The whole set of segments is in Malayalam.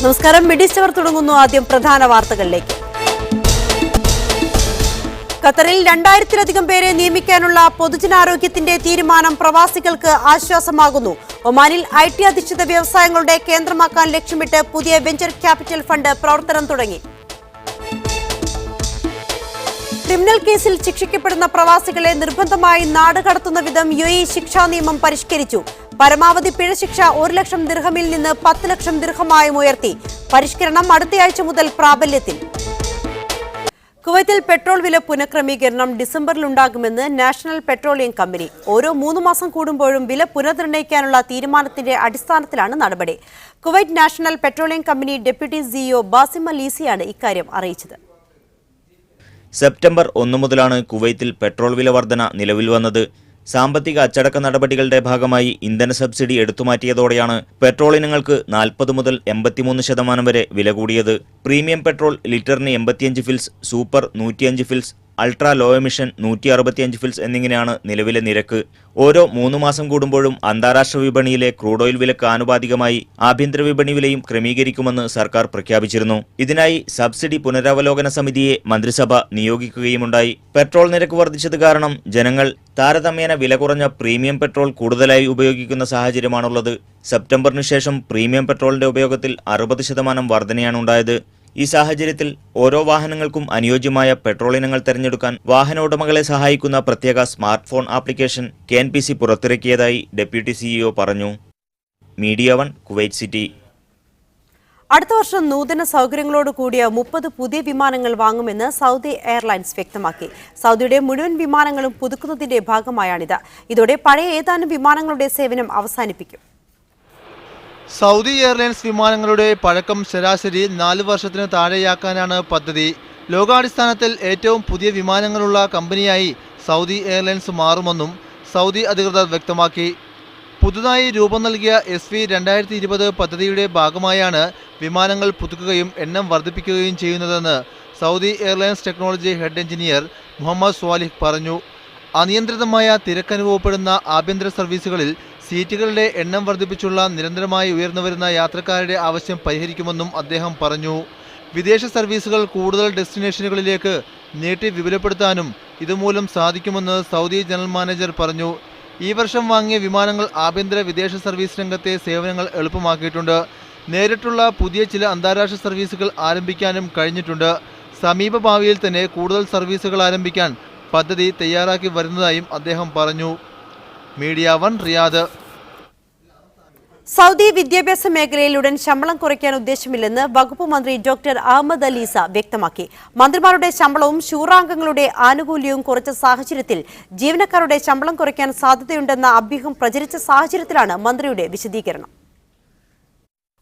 നമസ്കാരം. മിഡിസ്റ്റവർ തുടങ്ങുന്നു. ആദ്യം പ്രധാന വാർത്തകളിലേക്ക്. ഖത്തറിൽ 2000-ലധികം പേരെ നിയമിക്കാനുള്ള പൊതുജനാരോഗ്യത്തിന്റെ തീരുമാനം പ്രവാസികൾക്ക് ആശ്വാസമാകുന്നു. ഒമാനിൽ IT അധിഷ്ഠിത വ്യവസായങ്ങളുടെ കേന്ദ്രമാക്കാൻ ലക്ഷ്യമിട്ട് പുതിയ വെഞ്ചർ ക്യാപിറ്റൽ ഫണ്ട് പ്രവർത്തനം തുടങ്ങി. ക്രിമിനൽ കേസിൽ ശിക്ഷിക്കപ്പെടുന്ന പ്രവാസികളെ നിർബന്ധമായി നാട് കടത്തുന്ന വിധം UAE ശിക്ഷാ നിയമം പരിഷ്കരിച്ചു. പരമാവധി പിഴശിക്ഷ 1 ലക്ഷം ദിർഹമിൽ നിന്ന് 10 ലക്ഷം ദിർഹമായും ഉയർത്തി. പരിഷ്കരണം അടുത്തയാഴ്ച മുതൽ പ്രാബല്യത്തിൽ. കുവൈത്തിൽ പെട്രോൾ വില പുനഃക്രമീകരണം ഡിസംബറിലുണ്ടാകുമെന്ന് നാഷണൽ പെട്രോളിയം കമ്പനി. ഓരോ 3 മാസം കൂടുമ്പോഴും വില പുനർനിർണ്ണയിക്കാനുള്ള തീരുമാനത്തിന്റെ അടിസ്ഥാനത്തിലാണ് നടപടി. Kuwait national petroleum company deputy CEO Basim Al ഈസിയാണ് ഇക്കാര്യം അറിയിച്ചത്. സെപ്റ്റംബർ 1 മുതലാണ് കുവൈത്തിൽ പെട്രോൾ വില വർധന നിലവിൽ വന്നത്. സാമ്പത്തിക അച്ചടക്ക നടപടികളുടെ ഭാഗമായി ഇന്ധന സബ്സിഡി എടുത്തുമാറ്റിയതോടെയാണ് പെട്രോൾ ഇനങ്ങൾക്ക് 40 മുതൽ 83% വരെ വില കൂടിയത്. പ്രീമിയം പെട്രോൾ ലിറ്ററിന് 85 fils, super 105 fils, ultra low emission 165 fils എന്നിങ്ങനെയാണ് നിലവിലെ നിരക്ക്. ഓരോ 3 മാസം കൂടുമ്പോഴും അന്താരാഷ്ട്ര വിപണിയിലെ ക്രൂഡ് ഓയിൽ വിലക്ക് ആനുപാതികമായി ആഭ്യന്തര വിപണി വിലയും ക്രമീകരിക്കുമെന്ന് സർക്കാർ പ്രഖ്യാപിച്ചിരുന്നു. ഇതിനായി സബ്സിഡി പുനരവലോകന സമിതിയെ മന്ത്രിസഭ നിയോഗിക്കുകയുമുണ്ടായി. പെട്രോൾ നിരക്ക് വർദ്ധിച്ചത് കാരണം ജനങ്ങൾ താരതമ്യേന വില കുറഞ്ഞ പ്രീമിയം പെട്രോൾ കൂടുതലായി ഉപയോഗിക്കുന്ന സാഹചര്യമാണുള്ളത്. സെപ്റ്റംബറിന് ശേഷം പ്രീമിയം പെട്രോളിന്റെ ഉപയോഗത്തിൽ 60% വർധനയാണുണ്ടായത്. ഈ സാഹചര്യത്തിൽ ഓരോ വാഹനങ്ങൾക്കും അനുയോജ്യമായ പെട്രോൾ ഇനങ്ങൾ തെരഞ്ഞെടുക്കാൻ വാഹന ഉടമകളെ സഹായിക്കുന്ന പ്രത്യേക സ്മാർട്ട് ഫോൺ ആപ്ലിക്കേഷൻ KNPC പുറത്തിറക്കിയതായി ഡെപ്യൂട്ടി CEO പറഞ്ഞു. Media 1 Kuwait City. അടുത്ത വർഷം നൂതന സൗകര്യങ്ങളോട് കൂടിയ 30 പുതിയ വിമാനങ്ങൾ വാങ്ങുമെന്ന് സൗദി എയർലൈൻസ് വ്യക്തമാക്കി. സൗദിയുടെ മുഴുവൻ വിമാനങ്ങളും പുതുക്കുന്നതിന്റെ ഭാഗമായാണിത്. ഇതോടെ പഴയ ഏതാനും വിമാനങ്ങളുടെ സേവനം അവസാനിപ്പിക്കും. സൗദി എയർലൈൻസ് വിമാനങ്ങളുടെ പഴക്കം ശരാശരി 4 വർഷത്തിന് താഴെയാക്കാനാണ് പദ്ധതി. ലോകാടിസ്ഥാനത്തിൽ ഏറ്റവും പുതിയ വിമാനങ്ങളുള്ള കമ്പനിയായി സൗദി എയർലൈൻസ് മാറുമെന്നും സൗദി അധികൃതർ വ്യക്തമാക്കി. പുതുതായി രൂപം നൽകിയ SV2020 പദ്ധതിയുടെ ഭാഗമായാണ് വിമാനങ്ങൾ പുതുക്കുകയും എണ്ണം വർദ്ധിപ്പിക്കുകയും ചെയ്യുന്നതെന്ന് Saudi airlines technology head engineer Muhammad Swalih പറഞ്ഞു. അനിയന്ത്രിതമായ തിരക്കനുഭവപ്പെടുന്ന ആഭ്യന്തര സർവീസുകളിൽ സീറ്റുകളുടെ എണ്ണം വർദ്ധിപ്പിച്ചുള്ള നിരന്തരമായി ഉയർന്നുവരുന്ന യാത്രക്കാരുടെ ആവശ്യം പരിഹരിക്കുമെന്നും അദ്ദേഹം പറഞ്ഞു. വിദേശ സർവീസുകൾ കൂടുതൽ ഡെസ്റ്റിനേഷനുകളിലേക്ക് നീട്ടി വിപുലപ്പെടുത്താനും ഇതുമൂലം സാധിക്കുമെന്ന് സൗദി ജനറൽ മാനേജർ പറഞ്ഞു. ഈ വർഷം വാങ്ങിയ വിമാനങ്ങൾ ആഭ്യന്തര വിദേശ സർവീസ് രംഗത്തെ സേവനങ്ങൾ എളുപ്പമാക്കിയിട്ടുണ്ട്. നേരിട്ടുള്ള പുതിയ ചില അന്താരാഷ്ട്ര സർവീസുകൾ ആരംഭിക്കാനും കഴിഞ്ഞിട്ടുണ്ട്. സമീപ ഭാവിയിൽ തന്നെ കൂടുതൽ സർവീസുകൾ ആരംഭിക്കാൻ പദ്ധതി തയ്യാറാക്കി വരുന്നതായും അദ്ദേഹം പറഞ്ഞു. Media 1 Riyadh. സൗദി വിദ്യാഭ്യാസ മേഖലയിൽ ഉടൻ ശമ്പളം കുറയ്ക്കാൻ ഉദ്ദേശമില്ലെന്ന് വകുപ്പ് മന്ത്രി ഡോക്ടർ അഹമ്മദ് അൽ ഈസ വ്യക്തമാക്കി. മന്ത്രിമാരുടെ ശമ്പളവും ശൂറാംഗങ്ങളുടെ ആനുകൂല്യവും കുറച്ച സാഹചര്യത്തിൽ ജീവനക്കാരുടെ ശമ്പളം കുറയ്ക്കാൻ സാധ്യതയുണ്ടെന്ന അഭ്യൂഹം പ്രചരിച്ച സാഹചര്യത്തിലാണ് മന്ത്രിയുടെ വിശദീകരണം.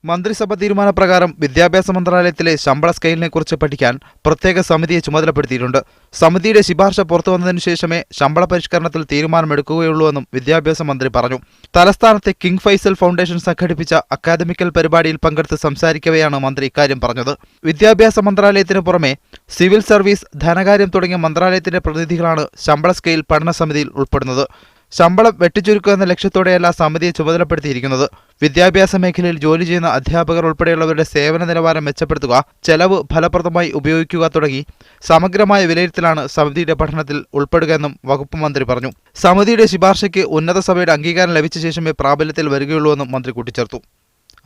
മന്ത്രിസഭ തീരുമാനപ്രകാരം വിദ്യാഭ്യാസ മന്ത്രാലയത്തിലെ ശമ്പള സ്കെയിലിനെ കുറിച്ച് പഠിക്കാൻ പ്രത്യേക സമിതിയെ ചുമതലപ്പെടുത്തിയിട്ടുണ്ട്. സമിതിയുടെ ശുപാർശ പുറത്തുവന്നതിനു ശേഷമേ ശമ്പള പരിഷ്കരണത്തിൽ തീരുമാനമെടുക്കുകയുള്ളൂവെന്നും വിദ്യാഭ്യാസ മന്ത്രി പറഞ്ഞു. തലസ്ഥാനത്തെ കിങ് ഫൈസൽ ഫൗണ്ടേഷൻ സംഘടിപ്പിച്ച അക്കാദമിക്കൽ പരിപാടിയിൽ പങ്കെടുത്ത് സംസാരിക്കവെയാണ് മന്ത്രി ഇക്കാര്യം പറഞ്ഞത്. വിദ്യാഭ്യാസ മന്ത്രാലയത്തിന് പുറമെ സിവിൽ സർവീസ്, ധനകാര്യം തുടങ്ങിയ മന്ത്രാലയത്തിന്റെ പ്രതിനിധികളാണ് ശമ്പള സ്കെയിൽ പഠന സമിതിയിൽ ഉൾപ്പെടുന്നത്. ശമ്പളം വെട്ടിച്ചുരുക്കുക എന്ന ലക്ഷ്യത്തോടെയല്ല സമിതിയെ ചുമതലപ്പെടുത്തിയിരിക്കുന്നത്. വിദ്യാഭ്യാസ മേഖലയിൽ ജോലി ചെയ്യുന്ന അധ്യാപകർ ഉൾപ്പെടെയുള്ളവരുടെ സേവന നിലവാരം മെച്ചപ്പെടുത്തുക, ചെലവ് ഫലപ്രദമായി ഉപയോഗിക്കുക തുടങ്ങി സമഗ്രമായ വിലയിരുത്തലാണ് സമിതിയുടെ പഠനത്തിൽ ഉൾപ്പെടുകയെന്നും വകുപ്പ് മന്ത്രി പറഞ്ഞു. സമിതിയുടെ ശുപാർശയ്ക്ക് ഉന്നത സഭയുടെ അംഗീകാരം ലഭിച്ച ശേഷമേ പ്രാബല്യത്തിൽ വരികയുള്ളൂവെന്നും മന്ത്രി കൂട്ടിച്ചേർത്തു.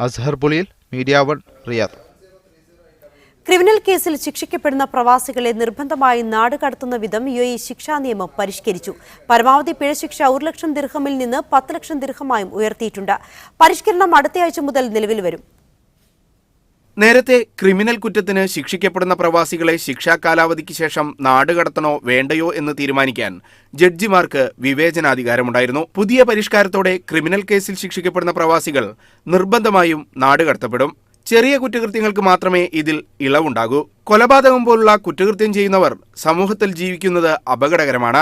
Azhar Puliyil, media 1 Riyadh. Criminal കേസിൽ ശിക്ഷിക്കപ്പെടുന്ന പ്രവാസികളെ നിർബന്ധമായി നാട് കടത്തുന്ന വിധം UAE ശിക്ഷാ നിയമം പരിഷ്കരിച്ചു. പരമാവധി പിഴശിക്ഷ 1 ലക്ഷം ദിർഹമിൽ നിന്ന് 10 ലക്ഷം ദിർഹമായും ഉയർത്തിയിട്ടുണ്ട്. പരിഷ്കരണം അടുത്തയാഴ്ച മുതൽ നിലവിൽ വരും. നേരത്തെ ക്രിമിനൽ കുറ്റത്തിന് ശിക്ഷിക്കപ്പെടുന്ന പ്രവാസികളെ ശിക്ഷാ കാലാവധിക്ക് ശേഷം നാട് കടത്തണോ വേണ്ടയോ എന്ന് തീരുമാനിക്കാൻ ജഡ്ജിമാർക്ക് വിവേചനാധികാരമുണ്ടായിരുന്നു. പുതിയ പരിഷ്കാരത്തോടെ ക്രിമിനൽ കേസിൽ ശിക്ഷിക്കപ്പെടുന്ന പ്രവാസികൾ നിർബന്ധമായും നാട് കടത്തപ്പെടും. ചെറിയ കുറ്റകൃത്യങ്ങൾക്ക് മാത്രമേ ഇതിൽ ഇളവുണ്ടാകൂ. കൊലപാതകം പോലുള്ള കുറ്റകൃത്യം ചെയ്യുന്നവർ സമൂഹത്തിൽ ജീവിക്കുന്നത് അപകടകരമാണ്.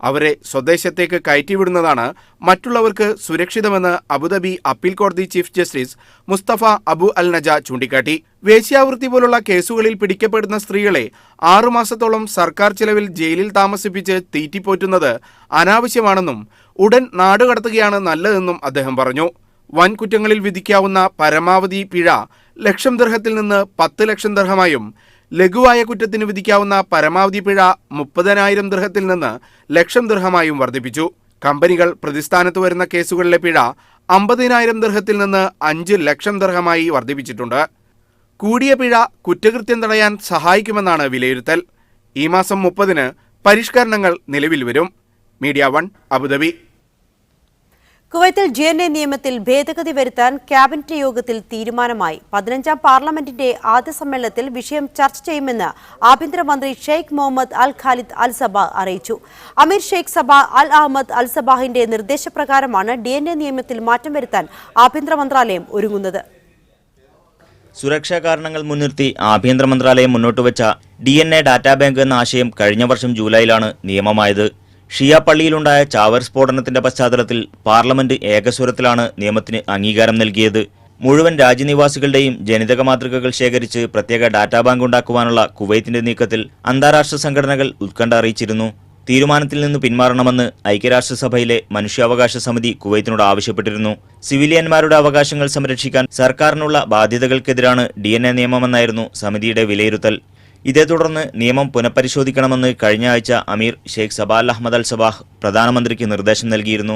അവരെ സ്വദേശത്തേക്ക് കയറ്റിവിടുന്നതാണ് മറ്റുള്ളവർക്ക് സുരക്ഷിതമെന്ന് അബുദാബി അപ്പീൽ കോടതി ചീഫ് ജസ്റ്റിസ് മുസ്തഫ അബു അൽ നജ ചൂണ്ടിക്കാട്ടി. വേശ്യാവൃത്തി പോലുള്ള കേസുകളിൽ പിടിക്കപ്പെടുന്ന സ്ത്രീകളെ 6 മാസത്തോളം സർക്കാർ ചെലവിൽ ജയിലിൽ താമസിപ്പിച്ച് തീറ്റിപ്പോറ്റുന്നത് അനാവശ്യമാണെന്നും ഉടൻ നാടുകടത്തുകയാണ് നല്ലതെന്നും അദ്ദേഹം പറഞ്ഞു. വൻകുറ്റങ്ങളിൽ വിധിക്കാവുന്ന പരമാവധി പിഴ ലക്ഷം ദിർഹത്തിൽ നിന്ന് 10 ലക്ഷം ദിർഹമായും ലഘുവായ കുറ്റത്തിന് വിധിക്കാവുന്ന പരമാവധി പിഴ 30,000 ദിർഹത്തിൽ നിന്ന് ലക്ഷം ദിർഹമായും വർദ്ധിപ്പിച്ചു. കമ്പനികൾ പ്രതിസ്ഥാനത്ത് വരുന്ന കേസുകളിലെ പിഴ 50,000 ദിർഹത്തിൽ നിന്ന് 5 ലക്ഷം ദിർഹമായി വർദ്ധിപ്പിച്ചിട്ടുണ്ട്. കൂടിയ പിഴ കുറ്റകൃത്യം തടയാൻ സഹായിക്കുമെന്നാണ് വിലയിരുത്തൽ. ഈ മാസം 30-ന് പരിഷ്കരണങ്ങൾ നിലവിൽ വരും. Media 1 Abu Dhabi. കുവൈത്തിൽ GNA നിയമത്തിൽ ഭേദഗതി വരുത്താൻ ക്യാബിനറ്റ് യോഗത്തിൽ തീരുമാനമായി. 15ാം പാർലമെന്റിന്റെ ആദ്യ സമ്മേളനത്തിൽ വിഷയം ചർച്ച ചെയ്യുമെന്ന് ആഭ്യന്തരമന്ത്രി ഷെയ്ഖ് മുഹമ്മദ് അൽ ഖാലിദ് അൽ സബാഹ് അറിയിച്ചു. അമീർ ഷെയ്ഖ് സബാഹ് അൽ അഹമ്മദ് അൽ സബാഹിന്റെ നിർദ്ദേശപ്രകാരമാണ് DNA നിയമത്തിൽ മാറ്റം വരുത്താൻ ആഭ്യന്തര മന്ത്രാലയം ഒരുങ്ങുന്നത്. സുരക്ഷാ കാരണങ്ങൾ മുൻനിർത്തി ആഭ്യന്തര മന്ത്രാലയം മുന്നോട്ടുവച്ച DNA ഡാറ്റാ ബാങ്ക് എന്ന ആശയം കഴിഞ്ഞ വർഷം ജൂലൈയിലാണ് നിയമമായത്. ഷിയ പള്ളിയിലുണ്ടായ ചാവർ സ്ഫോടനത്തിന്റെ പശ്ചാത്തലത്തിൽ പാർലമെന്റ് ഏകസ്വരത്തിലാണ് നിയമത്തിന് അംഗീകാരം നൽകിയത്. മുഴുവൻ രാജ്യനിവാസികളുടെയും ജനിതക മാതൃകകൾ ശേഖരിച്ച് പ്രത്യേക ഡാറ്റാ ബാങ്ക് ഉണ്ടാക്കുവാനുള്ള കുവൈത്തിന്റെ നീക്കത്തിൽ അന്താരാഷ്ട്ര സംഘടനകൾ ഉത്കണ്ഠ അറിയിച്ചിരുന്നു. തീരുമാനത്തിൽ നിന്ന് പിന്മാറണമെന്ന് ഐക്യരാഷ്ട്രസഭയിലെ മനുഷ്യാവകാശ സമിതി കുവൈത്തിനോട് ആവശ്യപ്പെട്ടിരുന്നു. സിവിലിയന്മാരുടെ അവകാശങ്ങൾ സംരക്ഷിക്കാൻ സർക്കാരിനുള്ള ബാധ്യതകൾക്കെതിരാണ് DNA നിയമമെന്നായിരുന്നു സമിതിയുടെ വിലയിരുത്തൽ. ഇതേ തുടർന്ന് നിയമം പുനഃപരിശോധിക്കണമെന്ന് കഴിഞ്ഞ ആഴ്ച അമീർ ഷെയ്ഖ് സബാഹ് അഹമ്മദ് അൽ സബാഹ് പ്രധാനമന്ത്രിക്ക് നിർദ്ദേശം നൽകിയിരുന്നു.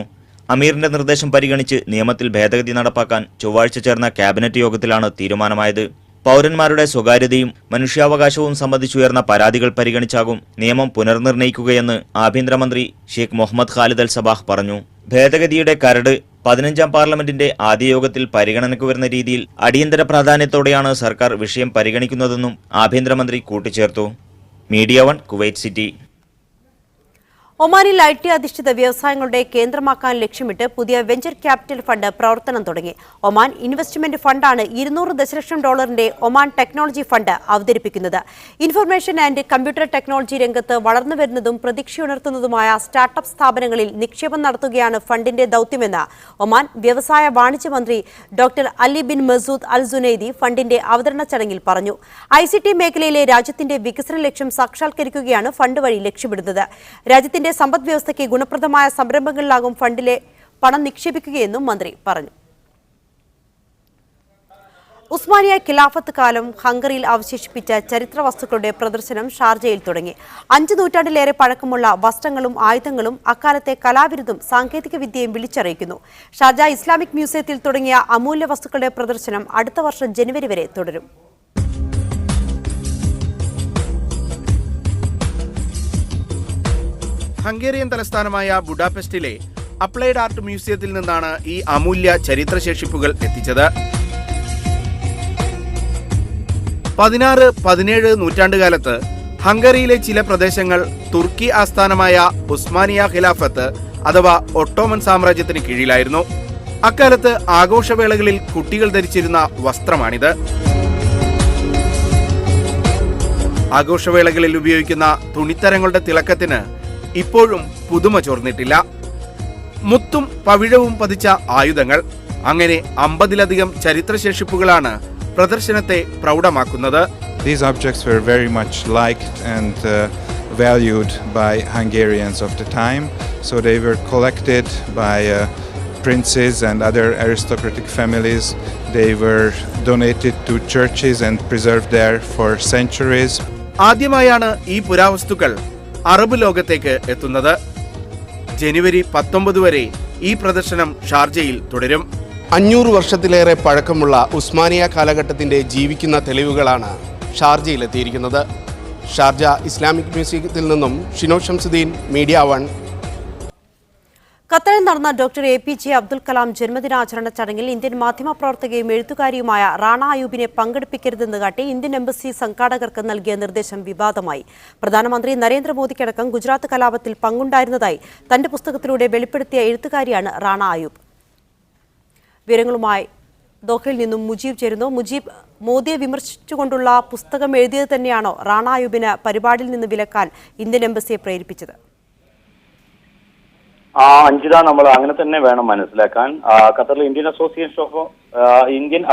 അമീറിന്റെ നിർദ്ദേശം പരിഗണിച്ച് നിയമത്തിൽ ഭേദഗതി നടപ്പാക്കാൻ ചൊവ്വാഴ്ച ചേർന്ന ക്യാബിനറ്റ് യോഗത്തിലാണ് തീരുമാനമായത്. പൗരന്മാരുടെ സ്വകാര്യതയും മനുഷ്യാവകാശവും സംബന്ധിച്ചുയർന്ന പരാതികൾ പരിഗണിച്ചാകും നിയമം പുനർനിർണയിക്കുകയെന്ന് ആഭ്യന്തരമന്ത്രി ഷെയ്ഖ് മുഹമ്മദ് ഖാലിദ് അൽ സബാഹ് പറഞ്ഞു. ഭേദഗതിയുടെ കരട് 15ാം പാർലമെന്റിന്റെ ആദ്യ യോഗത്തിൽ പരിഗണനയ്ക്ക് വരുന്ന രീതിയിൽ അടിയന്തര പ്രാധാന്യത്തോടെയാണ് സർക്കാർ വിഷയം പരിഗണിക്കുന്നതെന്നും ആഭ്യന്തരമന്ത്രി കൂട്ടിച്ചേർത്തു. Media 1 Kuwait city. ഒമാനിൽ IT അധിഷ്ഠിത വ്യവസായങ്ങളുടെ കേന്ദ്രമാക്കാൻ ലക്ഷ്യമിട്ട് പുതിയ വെഞ്ചർ ക്യാപിറ്റൽ ഫണ്ട് പ്രവർത്തനം തുടങ്ങി. ഒമാൻ ഇൻവെസ്റ്റ്മെന്റ് ഫണ്ടാണ് $200 ദശലക്ഷം ഒമാൻ ടെക്നോളജി ഫണ്ട് അവതരിപ്പിക്കുന്നത്. ഇൻഫർമേഷൻ ആൻഡ് കമ്പ്യൂട്ടർ ടെക്നോളജി രംഗത്ത് വളർന്നുവരുന്നതും പ്രതീക്ഷയുണർത്തുന്നതുമായ സ്റ്റാർട്ടപ്പ് സ്ഥാപനങ്ങളിൽ നിക്ഷേപം നടത്തുകയാണ് ഫണ്ടിന്റെ ദൌത്യമെന്ന് ഒമാൻ വ്യവസായ വാണിജ്യ മന്ത്രി ഡോക്ടർ അലി ബിൻ മസൂദ് അൽ സുനൈദി ഫണ്ടിന്റെ അവതരണ ചടങ്ങിൽ പറഞ്ഞു. ICT മേഖലയിലെ രാജ്യത്തിന്റെ വികസന ലക്ഷ്യം സാക്ഷാത്കരിക്കുകയാണ് ഫണ്ട് വഴി ലക്ഷ്യമിടുന്നത്. രാജ്യത്തിന്റെ സമ്പദ് വ്യവസ്ഥയ്ക്ക് ഗുണപ്രദമായ സംരംഭങ്ങളിലാകും ഫണ്ടിലെ പണം നിക്ഷേപിക്കുകയെന്നും മന്ത്രി പറഞ്ഞു. ഉസ്മാനിയ ഖിലാഫത്ത് കാലം ഹംഗറിയിൽ അവശേഷിപ്പിച്ച ചരിത്ര വസ്തുക്കളുടെ പ്രദർശനം ഷാർജയിൽ തുടങ്ങി. 5 നൂറ്റാണ്ടിലേറെ പഴക്കമുള്ള വസ്ത്രങ്ങളും ആയുധങ്ങളും അക്കാലത്തെ കലാവിരുതും സാങ്കേതിക വിദ്യയും വിളിച്ചറിയിക്കുന്നു. ഷാർജ ഇസ്ലാമിക് മ്യൂസിയത്തിൽ തുടങ്ങിയ അമൂല്യ വസ്തുക്കളുടെ പ്രദർശനം അടുത്ത വർഷം ജനുവരി വരെ തുടരും. ഹംഗേറിയൻ തലസ്ഥാനമായ ബുഡാപെസ്റ്റിലെ അപ്ലൈഡ് ആർട്ട് മ്യൂസിയത്തിൽ നിന്നാണ് ഈ അമൂല്യ ചരിത്രശേഷിപ്പുകൾ എത്തിച്ചത്. 16-17 നൂറ്റാണ്ടുകാലത്ത് ഹംഗറിയിലെ ചില പ്രദേശങ്ങൾ തുർക്കി ആസ്ഥാനമായ ഉസ്മാനിയ ഖിലാഫത്ത് അഥവാ ഒട്ടോമൻ സാമ്രാജ്യത്തിന് കീഴിലായിരുന്നു. അക്കാലത്ത് ആഘോഷവേളകളിൽ കുട്ടികൾ ധരിച്ചിരുന്ന വസ്ത്രമാണിത്. ആഘോഷവേളകളിൽ ഉപയോഗിക്കുന്ന തുണിത്തരങ്ങളുടെ തിളക്കത്തിന് ഇപ്പോഴും പുതുമ ചോർന്നിട്ടില്ല. മുത്തും പവിഴവും പതിച്ച ആയുധങ്ങൾ, അങ്ങനെ 50-ലധികം ചരിത്രശേഷിപ്പുകളാണ് പ്രദർശനത്തെ പ്രൗഢമാക്കുന്നത്. These objects were very much liked and valued by Hungarians of the time, so they were collected by princes and other aristocratic families. They were donated to churches and preserved there for centuries. ആദ്യമായാണ് ഈ പുരാവസ്തുക്കൾ അറബ് ലോകത്തേക്ക് എത്തുന്നത്. ജനുവരി 19 വരെ ഈ പ്രദർശനം ഷാർജയിൽ തുടരും. 500 വർഷത്തിലേറെ പഴക്കമുള്ള ഉസ്മാനിയ കാലഘട്ടത്തിന്റെ ജീവിക്കുന്ന തെളിവുകളാണ് ഷാർജയിലെത്തിയിരിക്കുന്നത്. ഷാർജ ഇസ്ലാമിക് മ്യൂസിയത്തിൽ നിന്നും ഷിനോ ഷംസുദ്ദീൻ, മീഡിയ 1. ഖത്തറിൽ നടന്ന ഡോക്ടർ APJ അബ്ദുൽ കലാം ജന്മദിനാചരണ ചടങ്ങിൽ ഇന്ത്യൻ മാധ്യമപ്രവർത്തകയും എഴുത്തുകാരിയുമായ റാണ അയൂബിനെ പങ്കെടുപ്പിക്കരുതെന്ന് കാട്ടി ഇന്ത്യൻ എംബസി സംഘാടകർക്ക് നൽകിയ നിർദ്ദേശം വിവാദമായി. പ്രധാനമന്ത്രി നരേന്ദ്രമോദിക്കടക്കം ഗുജറാത്ത് കലാപത്തിൽ പങ്കുണ്ടായിരുന്നതായി തന്റെ പുസ്തകത്തിലൂടെ വെളിപ്പെടുത്തിയ എഴുത്തുകാരിയാണ് റാണ അയൂബ്. വിവരങ്ങളുമായി ദോഹയിൽ നിന്നും മുജീബ് ചേരുന്നു. മുജീബ്, മോദിയെ വിമർശിച്ചുകൊണ്ടുള്ള പുസ്തകം എഴുതിയത് തന്നെയാണോ റാണ അയൂബിന് പരിപാടിയിൽ നിന്ന് വിലക്കാൻ ഇന്ത്യൻ എംബസിയെ പ്രേരിപ്പിച്ചത്? അഞ്ജിത, നമ്മൾ അങ്ങനെ തന്നെ വേണം മനസ്സിലാക്കാൻ. ഖത്തറിലെ Indian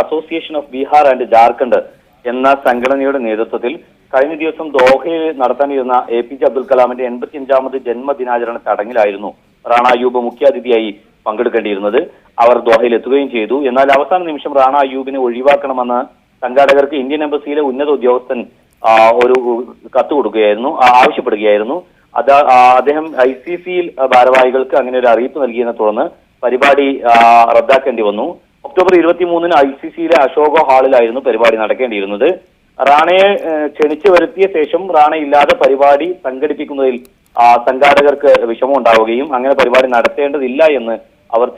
association of Bihar and Jharkhand എന്ന സംഘടനയുടെ നേതൃത്വത്തിൽ കഴിഞ്ഞ ദിവസം ദോഹയിൽ നടത്താനിരുന്ന APJ അബ്ദുൽ കലാമിന്റെ 85ാമത് ജന്മദിനാചരണ ചടങ്ങിലായിരുന്നു റാണ അയൂബ് മുഖ്യാതിഥിയായി പങ്കെടുക്കേണ്ടിയിരുന്നത്. അവർ ദോഹയിൽ എത്തുകയും ചെയ്തു. എന്നാൽ അവസാന നിമിഷം റാണ അയ്യൂബിനെ ഒഴിവാക്കണമെന്ന് സംഘാടകർക്ക് ഇന്ത്യൻ എംബസിയിലെ ഉന്നത ഉദ്യോഗസ്ഥൻ ഒരു കത്ത് കൊടുക്കുകയായിരുന്നു, ആവശ്യപ്പെടുകയായിരുന്നു. അദ്ദേഹം ICCയിൽ ഭാരവാഹികൾക്ക് അങ്ങനെ ഒരു അറിയിപ്പ് നൽകിയതിനെ തുടർന്ന് പരിപാടി റദ്ദാക്കേണ്ടി വന്നു. ഒക്ടോബർ 23-ന് ICCയിലെ അശോക ഹാളിലായിരുന്നു പരിപാടി നടക്കേണ്ടിയിരുന്നത്. റാണയെ ക്ഷണിച്ചു വരുത്തിയ ശേഷം റാണയില്ലാതെ പരിപാടി സംഘടിപ്പിക്കുന്നതിൽ സംഘാടകർക്ക് വിഷമം ഉണ്ടാവുകയും അങ്ങനെ പരിപാടി നടത്തേണ്ടതില്ല എന്ന് അവർ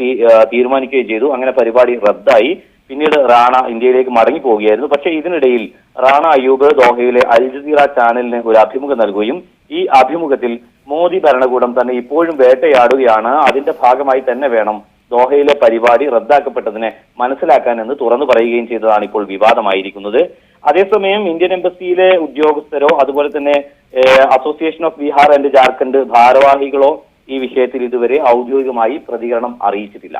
തീരുമാനിക്കുകയും ചെയ്തു. അങ്ങനെ പരിപാടി റദ്ദായി. പിന്നീട് റാണ ഇന്ത്യയിലേക്ക് മടങ്ങി പോവുകയായിരുന്നു. പക്ഷേ ഇതിനിടയിൽ റാണ അയ്യൂബ് ദോഹയിലെ അൽ ജസീറ ചാനലിന് ഒരു അഭിമുഖം നൽകുകയും ഈ അഭിമുഖത്തിൽ മോദി ഭരണകൂടം തന്നെ ഇപ്പോഴും വേട്ടയാടുകയാണ്, അതിന്റെ ഭാഗമായി തന്നെ വേണം ദോഹയിലെ പരിപാടി റദ്ദാക്കപ്പെട്ടതിനെ മനസ്സിലാക്കാൻ എന്ന് തുറന്നു പറയുകയും ചെയ്തതാണ് ഇപ്പോൾ വിവാദമായിരിക്കുന്നത്. അതേസമയം ഇന്ത്യൻ എംബസിയിലെ ഉദ്യോഗസ്ഥരോ അതുപോലെ തന്നെ association of Bihar and Jharkhand ഭാരവാഹികളോ ഈ വിഷയത്തിൽ ഇതുവരെ ഔദ്യോഗികമായി പ്രതികരണം അറിയിച്ചിട്ടില്ല.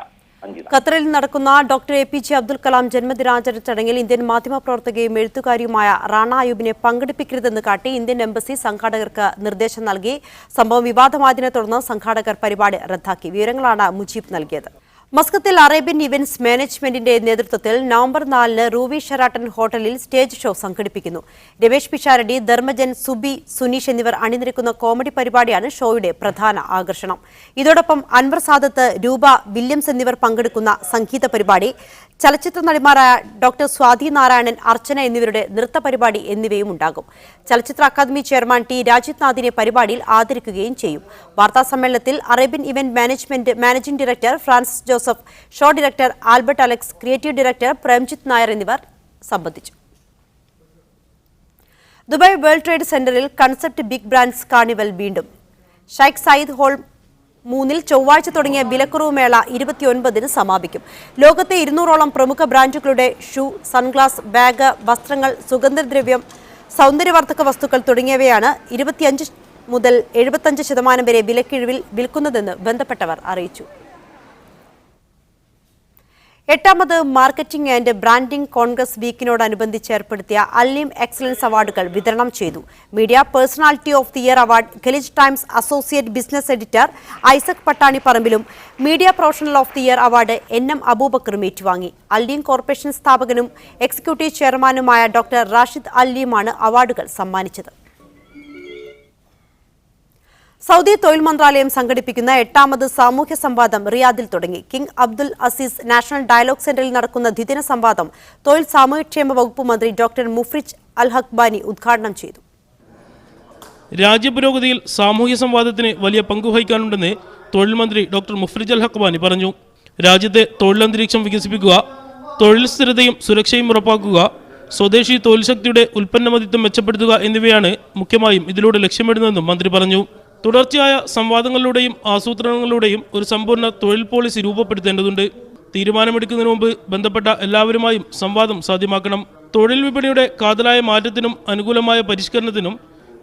ഖത്തറിൽ നടക്കുന്ന ഡോക്ടർ APJ അബ്ദുൽ കലാം ജന്മദിനാചരണ ചടങ്ങിൽ ഇന്ത്യൻ മാധ്യമപ്രവർത്തകയും എഴുത്തുകാരിയുമായ റാണ അയ്യൂബിനെ പങ്കെടുപ്പിക്കരുതെന്ന് കാട്ടി ഇന്ത്യൻ എംബസി സംഘാടകർക്ക് നിർദ്ദേശം നൽകി. സംഭവം വിവാദമായതിനെ തുടർന്ന് സംഘാടകർ പരിപാടി റദ്ദാക്കി. വിവരങ്ങളാണ് മുജീബ് നൽകിയത്. മസ്കത്തിൽ അറേബ്യൻ ഇവന്റ്സ് മാനേജ്മെന്റിന്റെ നേതൃത്വത്തിൽ നവംബർ 4-ന് റൂവി ഷെറാട്ടൺ ഹോട്ടലിൽ സ്റ്റേജ് ഷോ സംഘടിപ്പിക്കുന്നു. രമേശ് പിഷാരടി, ധർമ്മജൻ, സുബി, സുനീഷ് എന്നിവർ അണിനിരക്കുന്ന കോമഡി പരിപാടിയാണ് ഷോയുടെ പ്രധാന ആകർഷണം. ഇതോടൊപ്പം അൻവർ സാദത്ത്, രൂപ, വില്യംസ് എന്നിവർ പങ്കെടുക്കുന്ന സംഗീത പരിപാടി, ചലച്ചിത്ര നടിമാരായ ഡോക്ടർ സ്വാതി നാരായണൻ, അർച്ചന എന്നിവരുടെ നൃത്ത പരിപാടി എന്നിവയും ഉണ്ടാകും. ചലച്ചിത്ര അക്കാദമി ചെയർമാൻ T. രാജിത് നാഥിനെ പരിപാടിയിൽ ആദരിക്കുകയും ചെയ്യും. വാർത്താ സമ്മേളനത്തിൽ Arabian event management managing director Francis Joseph, show director Albert Alex, creative director Premjith Nair എന്നിവർ സംബന്ധിച്ചു. ദുബായ് വേൾഡ് ട്രേഡ് സെന്ററിൽ കൺസെപ്റ്റ് ബിഗ് ബ്രാൻഡ്സ് കാർണിവൽ വീണ്ടും. ഷൈഖ് സയ്യിദ് ഹോൾ 3-ൽ ചൊവ്വാഴ്ച തുടങ്ങിയ വിലക്കുറവ് മേള 29-ന് സമാപിക്കും. ലോകത്തെ 200ഓളം പ്രമുഖ ബ്രാൻഡുകളുടെ ഷൂ, സൺഗ്ലാസ്, ബാഗ്, വസ്ത്രങ്ങൾ, സുഗന്ധദ്രവ്യം, സൗന്ദര്യവർദ്ധക വസ്തുക്കൾ തുടങ്ങിയവയാണ് 25 മുതൽ 75% വരെ വിലക്കിഴിവിൽ വിൽക്കുന്നതെന്ന് ബന്ധപ്പെട്ടവർ അറിയിച്ചു. 8ാമത് മാർക്കറ്റിംഗ് ആൻഡ് ബ്രാൻഡിംഗ് കോൺഗ്രസ് വീക്കിനോടനുബന്ധിച്ച് ഏർപ്പെടുത്തിയ അൽലീം എക്സലൻസ് അവാർഡുകൾ വിതരണം ചെയ്തു. Media personality of the year award Khaleej Times associate business editor Isaac പട്ടാണിപ്പറമ്പിലും, media professional of the year award NM അബൂബക്കറും ഏറ്റുവാങ്ങി. അൽലീം കോർപ്പറേഷൻ സ്ഥാപകനും എക്സിക്യൂട്ടീവ് ചെയർമാനുമായ ഡോക്ടർ റാഷിദ് അൽലീമാണ് അവാർഡുകൾ സമ്മാനിച്ചത്. സൗദി തൊഴിൽ മന്ത്രാലയം സംഘടിപ്പിക്കുന്ന 8ാമത് സാമൂഹ്യ സംവാദം റിയാദിൽ തുടങ്ങി. King Abdul Aziz National Dialogue സെന്ററിൽ നടക്കുന്ന ദ്വിദിന സംവാദം തൊഴിൽ സാമൂഹ്യക്ഷേമ വകുപ്പ് മന്ത്രി ഡോക്ടർ മുഫ്രിജ് അൽ ഹക്ബാനി ഉദ്ഘാടനം ചെയ്തു. രാജ്യപുരോഗതിയിൽ സാമൂഹ്യ സംവാദത്തിന് വലിയ പങ്കുവഹിക്കാനുണ്ടെന്ന് തൊഴിൽ മന്ത്രി ഡോക്ടർ മുഫ്രിജ് അൽ ഹക്ബാനി പറഞ്ഞു. രാജ്യത്തെ തൊഴിലന്തരീക്ഷം വികസിപ്പിക്കുക, തൊഴിൽ സ്ഥിരതയും സുരക്ഷയും ഉറപ്പാക്കുക, സ്വദേശി തൊഴിൽ ശക്തിയുടെ ഉൽപ്പന്നമതിത്വം മെച്ചപ്പെടുത്തുക എന്നിവയാണ് മുഖ്യമായും ഇതിലൂടെ ലക്ഷ്യമിടുന്നതെന്നും മന്ത്രി പറഞ്ഞു. തുടർച്ചയായ സംവാദങ്ങളിലൂടെയും ആസൂത്രണങ്ങളിലൂടെയും ഒരു സമ്പൂർണ്ണ തൊഴിൽ പോളിസി രൂപപ്പെടുത്തേണ്ടതുണ്ട്. തീരുമാനമെടുക്കുന്നതിന് മുമ്പ് ബന്ധപ്പെട്ട എല്ലാവരുമായും സംവാദം സാധ്യമാക്കണം. തൊഴിൽ വിപണിയുടെ കാതലായ മാറ്റത്തിനും അനുകൂലമായ പരിഷ്കരണത്തിനും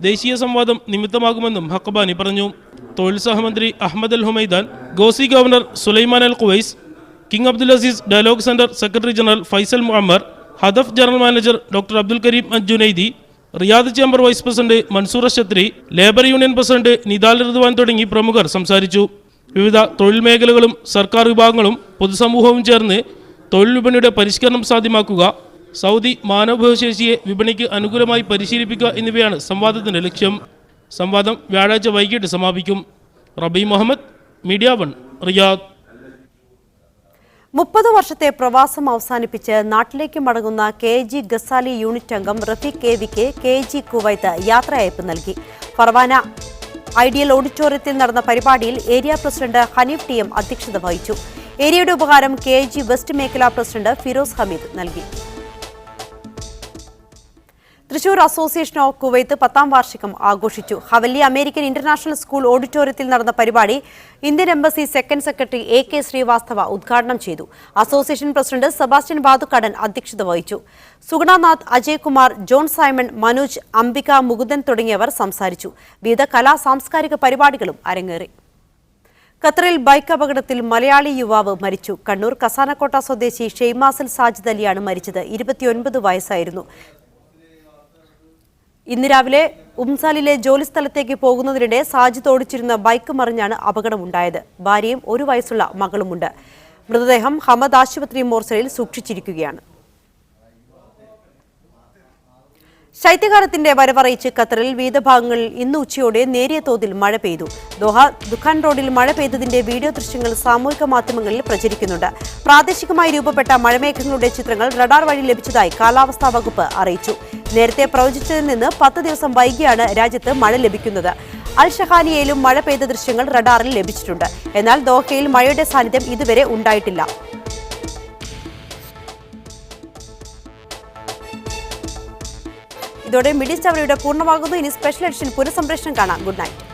ദേശീയ സംവാദം നിമിത്തമാകുമെന്നും ഹക്കബാനി പറഞ്ഞു. തൊഴിൽ സഹമന്ത്രി Ahmed Al Humaidan, GOSI governor Sulaiman Al Khuwais, King Abdul Aziz dialogue centre secretary general Faisal Muammar, Hadaf general manager doctor Abdul Karim Aljunaidi, Riyadh chamber vice president Mansour ഛത്രി, labour union president Nidal Ridwan തുടങ്ങി പ്രമുഖർ സംസാരിച്ചു. വിവിധ തൊഴിൽ മേഖലകളും സർക്കാർ വിഭാഗങ്ങളും പൊതുസമൂഹവും ചേർന്ന് തൊഴിൽ വിപണിയുടെ പരിഷ്കരണം സാധ്യമാക്കുക, സൗദി മാനവവിഭവശേഷിയെ വിപണിക്ക് അനുകൂലമായി പരിശീലിപ്പിക്കുക എന്നിവയാണ് സംവാദത്തിന്റെ ലക്ഷ്യം. സംവാദം വ്യാഴാഴ്ച വൈകിട്ട് സമാപിക്കും. റബി മുഹമ്മദ്, മീഡിയ 1, റിയാദ്. 30 വർഷത്തെ പ്രവാസം അവസാനിപ്പിച്ച് നാട്ടിലേക്ക് മടങ്ങുന്ന KG ഗസാലി യൂണിറ്റ് അംഗം റഫീഖ് KVക്ക് KG കുവൈത്ത് യാത്രയയപ്പ് നൽകി. ഫർവാന ഐഡിയൽ ഓഡിറ്റോറിയത്തിൽ നടന്ന പരിപാടിയിൽ ഏരിയ പ്രസിഡന്റ് ഹനീഫ് TM അധ്യക്ഷത വഹിച്ചു. ഏരിയയുടെ ഉപഹാരം KG വെസ്റ്റ് മേഖലാ പ്രസിഡന്റ് ഫിറോസ് ഹമീദ് നൽകി. തൃശൂർ അസോസിയേഷൻ ഓഫ് കുവൈത്ത് 10ാം വാർഷികം ആഘോഷിച്ചു. ഹവല്ലി അമേരിക്കൻ ഇന്റർനാഷണൽ സ്കൂൾ ഓഡിറ്റോറിയത്തിൽ നടന്ന പരിപാടി Indian embassy second secretary AK Srivastava ഉദ്ഘാടനം ചെയ്തു. അസോസിയേഷൻ പ്രസിഡന്റ് സെബാസ്റ്റ്യൻ ബാതുക്കടൻ അധ്യക്ഷത വഹിച്ചു. സുഗുണനാഥ്, അജയ് കുമാർ, ജോൺ സൈമൺ, മനോജ്, അംബിക, മുകുന്ദൻ തുടങ്ങിയവർ സംസാരിച്ചു. വിവിധ കലാ സാംസ്കാരിക പരിപാടികളും അരങ്ങേറി. ഖത്തറിൽ ബൈക്ക് അപകടത്തിൽ മലയാളി യുവാവ് മരിച്ചു. കണ്ണൂർ കസാനക്കോട്ട സ്വദേശി ഷെയ്മാസിൽ സാജിദ് അലിയാണ് മരിച്ചത്. 29 വയസ്സായിരുന്നു. ഇന്ന് രാവിലെ ഉംസാലിലെ ജോലിസ്ഥലത്തേക്ക് പോകുന്നതിനിടെ സാജിദ് ഓടിച്ചിരുന്ന ബൈക്ക് മറിഞ്ഞാണ് അപകടമുണ്ടായത്. ഭാര്യയും 1 വയസ്സുള്ള മകളുമുണ്ട്. മൃതദേഹം ഹമദ് ആശുപത്രി മോർച്ചറിയിൽ സൂക്ഷിച്ചിരിക്കുകയാണ്. ശൈത്യകാലത്തിന്റെ വരവറിയിച്ച് ഖത്തറിൽ വിവിധ ഭാഗങ്ങളിൽ ഇന്ന് ഉച്ചയോടെ നേരിയ തോതിൽ മഴ പെയ്തു. ദോഹ ദുഖാൻ റോഡിൽ മഴ പെയ്തതിന്റെ വീഡിയോ ദൃശ്യങ്ങൾ സാമൂഹിക മാധ്യമങ്ങളിൽ പ്രചരിക്കുന്നുണ്ട്. പ്രാദേശികമായി രൂപപ്പെട്ട മഴമേഘങ്ങളുടെ ചിത്രങ്ങൾ റഡാർ വഴി ലഭിച്ചതായി കാലാവസ്ഥാ വകുപ്പ് അറിയിച്ചു. നേരത്തെ പ്രവചിച്ചതിൽ നിന്ന് 10 ദിവസം വൈകിയാണ് രാജ്യത്ത് മഴ ലഭിക്കുന്നത്. അൽ ഷഹാനിയയിലും മഴ പെയ്ത ദൃശ്യങ്ങൾ റഡാറിൽ ലഭിച്ചിട്ടുണ്ട്. എന്നാൽ ദോഹയിൽ മഴയുടെ സാന്നിധ്യം ഇതുവരെ ഉണ്ടായിട്ടില്ല. ഇതോടെ മിഡിസ്റ്റ് അവരുടെ പൂർണ്ണമാകുന്നു. ഇനി സ്പെഷ്യൽ എഡിഷൻ പുനഃസംപ്രേഷണം കാണാം. Good night.